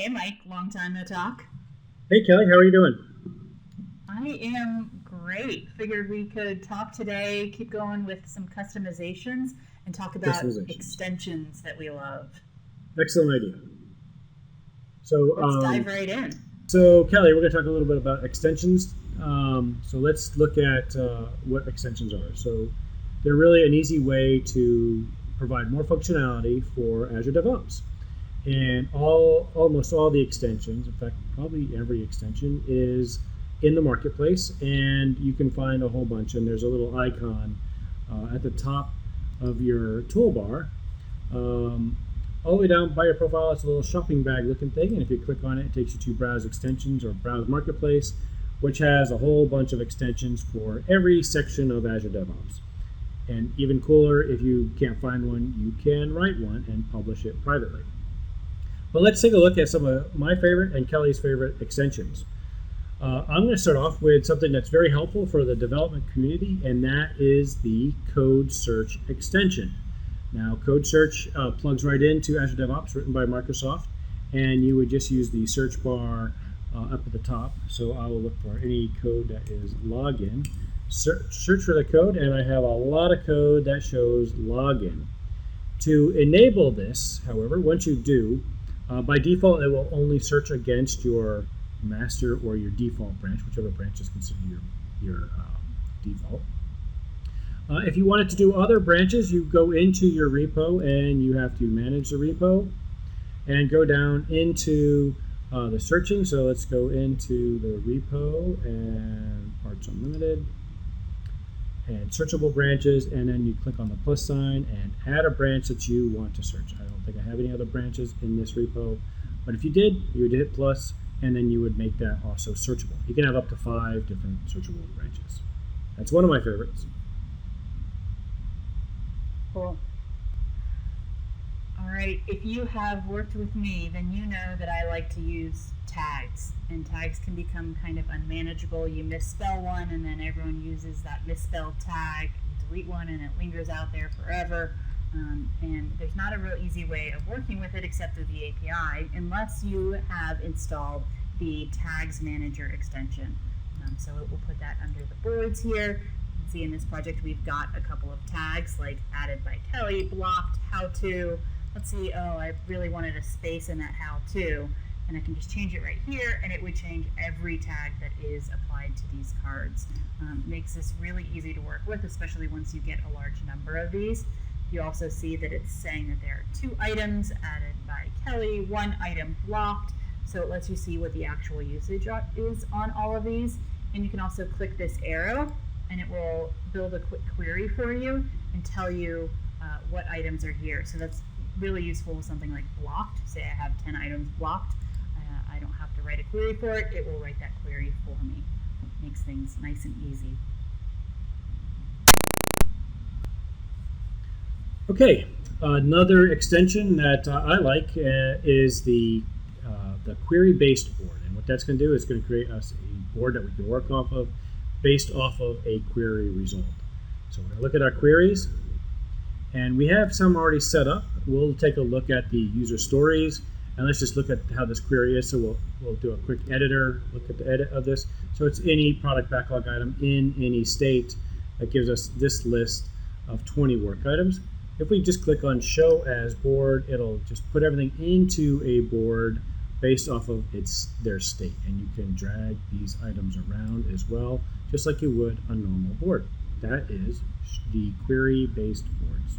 Hey, Mike, long time no talk. Hey Kelly, how are you doing? I am great. Figured we could talk today, keep going with some customizations, and talk about Customizations. extensions that we love. Excellent idea. So, Let's dive right in. Kelly, we're going to talk a little bit about extensions. So let's look at what extensions are. So they're really an easy way to provide more functionality for Azure DevOps. And almost all the extensions, in fact, probably every extension is in the marketplace, and you can find a whole bunch. And there's a little icon at the top of your toolbar. All the way down by your profile, it's a little shopping bag looking thing, and if you click on it, it takes you to Browse Extensions or Browse Marketplace, which has a whole bunch of extensions for every section of Azure DevOps. And even cooler, if you can't find one, you can write one and publish it privately. But let's take a look at some of my favorite and Kelly's favorite extensions. I'm going to start off with something that's very helpful for the development community, and that is the Code Search extension. Now, Code Search plugs right into Azure DevOps, written by Microsoft, and you would just use the search bar up at the top. So I will look for any code that is login, search for the code, and I have a lot of code that shows login. To enable this, however, once you do, by default, it will only search against your master or your default branch, whichever branch is considered your default. If you wanted to do other branches, you go into your repo and you have to manage the repo and go down into the searching. So let's go into the repo and parts unlimited and searchable branches, and then you click on the plus sign and add a branch that you want to search. I don't think I have any other branches in this repo, but if you did, you would hit plus and then you would make that also searchable. You can have up to 5 different searchable branches. That's one of my favorites. Cool. All right, if you have worked with me, then you know that I like to use tags, and tags can become kind of unmanageable. You misspell one, and then everyone uses that misspelled tag. You delete one, and it lingers out there forever. And there's not a real easy way of working with it except through the API, unless you have installed the Tags Manager extension. So it will put that under the boards here. See in this project we've got a couple of tags like added by Kelly, blocked, how to. Let's see, I really wanted a space in that how to, and I can just change it right here and it would change every tag that is applied to these cards. Makes this really easy to work with, especially once you get a large number of these. You also see that it's saying that there are 2 items added by Kelly, 1 item blocked, so it lets you see what the actual usage is on all of these. And you can also click this arrow and it will build a quick query for you and tell you what items are here. So that's really useful with something like blocked. Say I have 10 items blocked. I don't have to write a query for it. It will write that query for me. Makes things nice and easy. Okay, another extension that I like is the query-based board. And what that's going to do is going to create us a board that we can work off of based off of a query result. So we're going to look at our queries, and we have some already set up. We'll take a look at the user stories, and let's just look at how this query is. So we'll do a quick editor, look at the edit of this. So it's any product backlog item in any state. That gives us this list of 20 work items. If we just click on Show as Board, it'll just put everything into a board based off of their state. And you can drag these items around as well, just like you would a normal board. That is the query-based boards.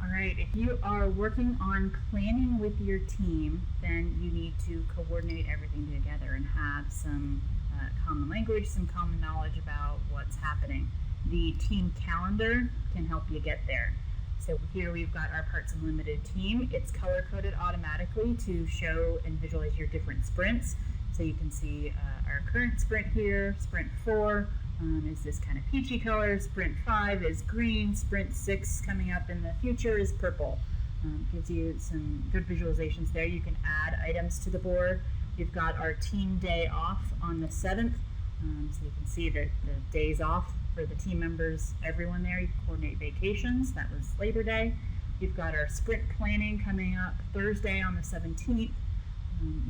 All right, if you are working on planning with your team, then you need to coordinate everything together and have some common language, some common knowledge about what's happening. The team calendar can help you get there. So here we've got our Parts Unlimited team. It's color-coded automatically to show and visualize your different sprints. So you can see our current sprint here, sprint 4 is this kind of peachy color, sprint 5 is green, sprint 6 coming up in the future is purple. Gives you some good visualizations there. You can add items to the board. You've got our team day off on the 7th. So you can see the days off for the team members, everyone there. You can coordinate vacations. That was Labor Day. You've got our sprint planning coming up Thursday on the 17th.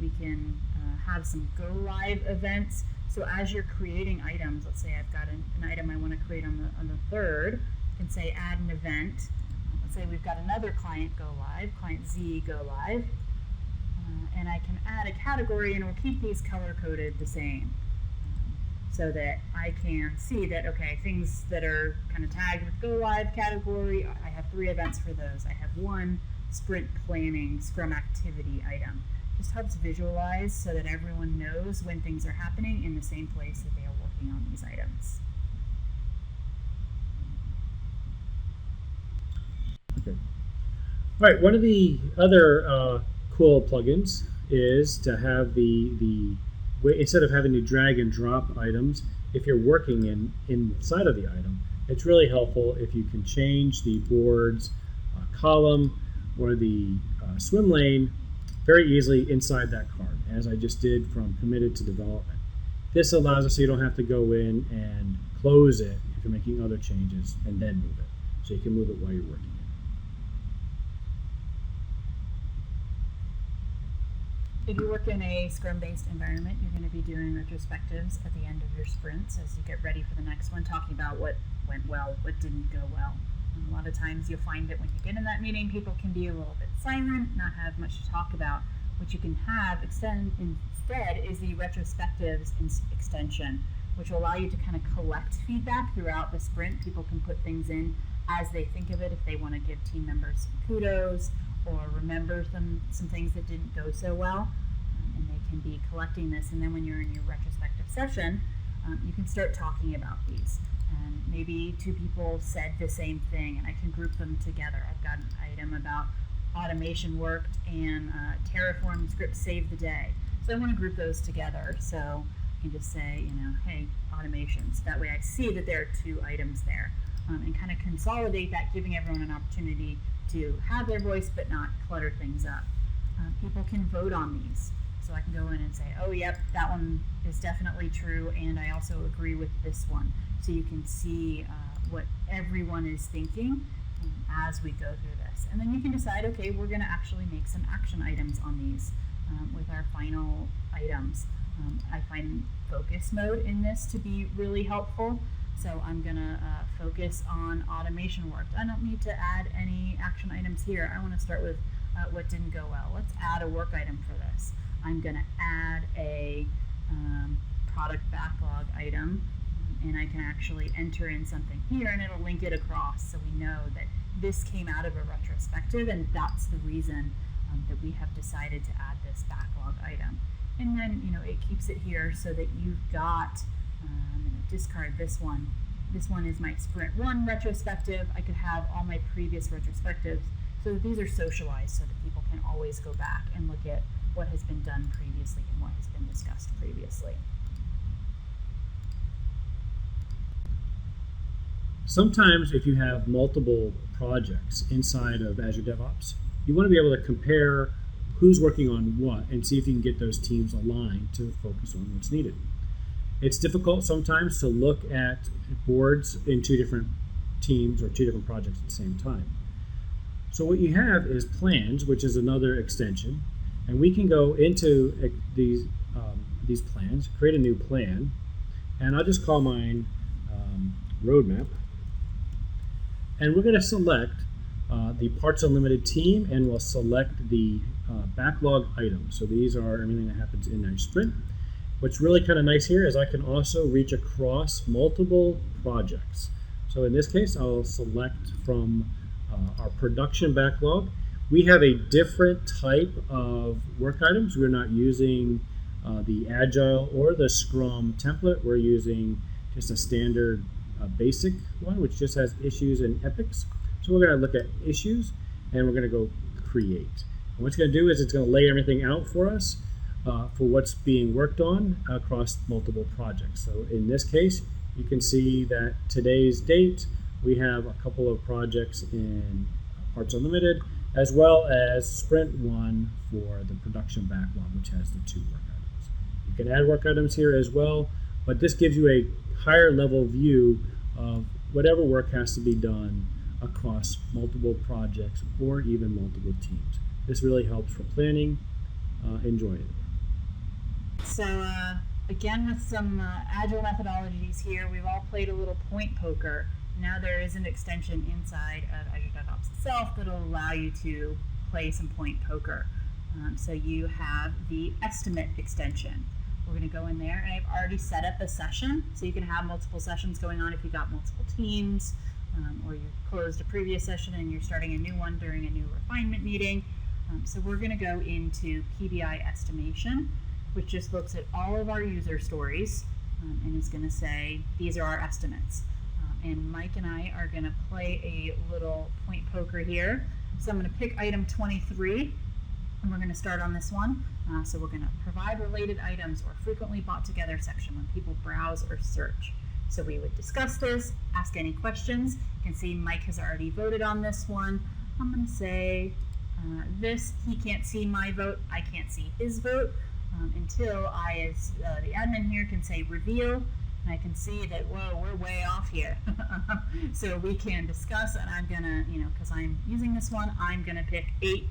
We can have some go live events. So as you're creating items, let's say I've got an item I want to create on the 3rd, I can say add an event. Let's say we've got another client go live, client Z go live, and I can add a category, and we'll keep these color coded the same, so that I can see that, okay, things that are kind of tagged with go live category, I have 3 events for those. I have 1 sprint planning Scrum activity item. Just helps visualize so that everyone knows when things are happening in the same place that they are working on these items. Okay. All right. One of the other cool plugins is to have the way, instead of having to drag and drop items, if you're working inside of the item, it's really helpful if you can change the board's column or the swim lane very easily inside that card, as I just did from committed to development. This allows us so you don't have to go in and close it if you're making other changes and then move it. So you can move it while you're working it. If you work in a Scrum-based environment, you're going to be doing retrospectives at the end of your sprints as you get ready for the next one, talking about what went well, what didn't go well. And a lot of times you'll find that when you get in that meeting, people can be a little bit silent, not have much to talk about. What you can have instead is the retrospectives extension, which will allow you to kind of collect feedback throughout the sprint. People can put things in as they think of it, if they want to give team members some kudos or remember some things that didn't go so well, and they can be collecting this. And then when you're in your retrospective session, you can start talking about these. And maybe 2 people said the same thing, and I can group them together. I've got an item about automation worked and Terraform script saved the day. So I want to group those together. So I can just say, hey, automations. That way I see that there are 2 items there, and kind of consolidate that, giving everyone an opportunity to have their voice but not clutter things up. People can vote on these. So I can go in and say, oh, yep, that one is definitely true, and I also agree with this one. So you can see what everyone is thinking as we go through this. And then you can decide, okay, we're going to actually make some action items on these with our final items. I find focus mode in this to be really helpful. So I'm going to focus on automation work. I don't need to add any action items here. I want to start with what didn't go well. Let's add a work item for this. I'm going to add a product backlog item, and I can actually enter in something here, and it'll link it across so we know that this came out of a retrospective, and that's the reason that we have decided to add this backlog item. And then, it keeps it here so that you've got, I'm going to discard this one. This one is my Sprint 1 retrospective. I could have all my previous retrospectives so that these are socialized so that people can always go back and look at what has been done previously and what has been discussed previously. Sometimes if you have multiple projects inside of Azure DevOps, you want to be able to compare who's working on what and see if you can get those teams aligned to focus on what's needed. It's difficult sometimes to look at boards in 2 different teams or 2 different projects at the same time. So what you have is plans, which is another extension, and we can go into these plans, create a new plan, and I'll just call mine roadmap. And we're going to select the Parts Unlimited team, and we'll select the backlog items. So these are everything that happens in our sprint. What's really kind of nice here is I can also reach across multiple projects. So in this case, I'll select from our production backlog. We have a different type of work items. We're not using the Agile or the Scrum template. We're using just a standard basic one, which just has issues and epics. So we're going to look at issues, and we're going to go create. And what it's going to do is it's going to lay everything out for us for what's being worked on across multiple projects. So in this case, you can see that today's date, we have a couple of projects in Parts Unlimited, as well as Sprint 1 for the production backlog, which has the 2 work items. You can add work items here as well, but this gives you a higher level view of whatever work has to be done across multiple projects or even multiple teams. This really helps for planning and joining. So again, with some agile methodologies here, we've all played a little point poker. Now there is an extension inside of Azure DevOps itself that will allow you to play some point poker. So you have the estimate extension. We're going to go in there, and I've already set up a session, so you can have multiple sessions going on if you've got multiple teams, or you closed a previous session and you're starting a new one during a new refinement meeting. So we're going to go into PBI estimation, which just looks at all of our user stories and is going to say, these are our estimates. And Mike and I are going to play a little point poker here. So I'm going to pick item 23, and we're going to start on this one. So we're going to provide related items or frequently bought together section when people browse or search. So we would discuss this, ask any questions. You can see Mike has already voted on this one. I'm going to say this, he can't see my vote, I can't see his vote, until I, as the admin here, can say reveal. And I can see that, whoa, we're way off here. So we can discuss, and I'm gonna, because I'm using this one, I'm gonna pick 8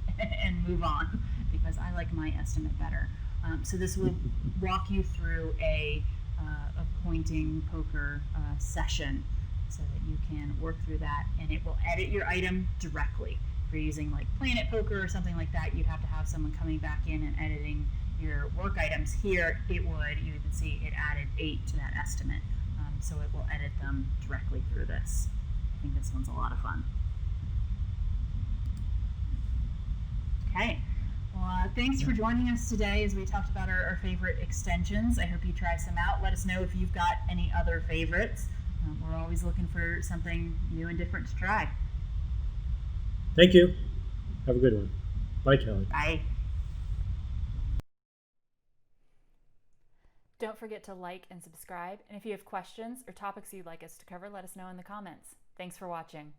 and move on because I like my estimate better. So this will walk you through a pointing poker session so that you can work through that, and it will edit your item directly. If you're using like Planet Poker or something like that, you'd have to have someone coming back in and editing your work items. Here it would, you can see it added 8 to that estimate, so it will edit them directly through this. I think this one's a lot of fun. Okay, well thanks for joining us today as we talked about our favorite extensions. I hope you try some out. Let us know if you've got any other favorites. We're always looking for something new and different to try. Thank you. Have a good one. Bye, Kelly. Bye. Don't forget to like and subscribe, and if you have questions or topics you'd like us to cover, let us know in the comments. Thanks for watching.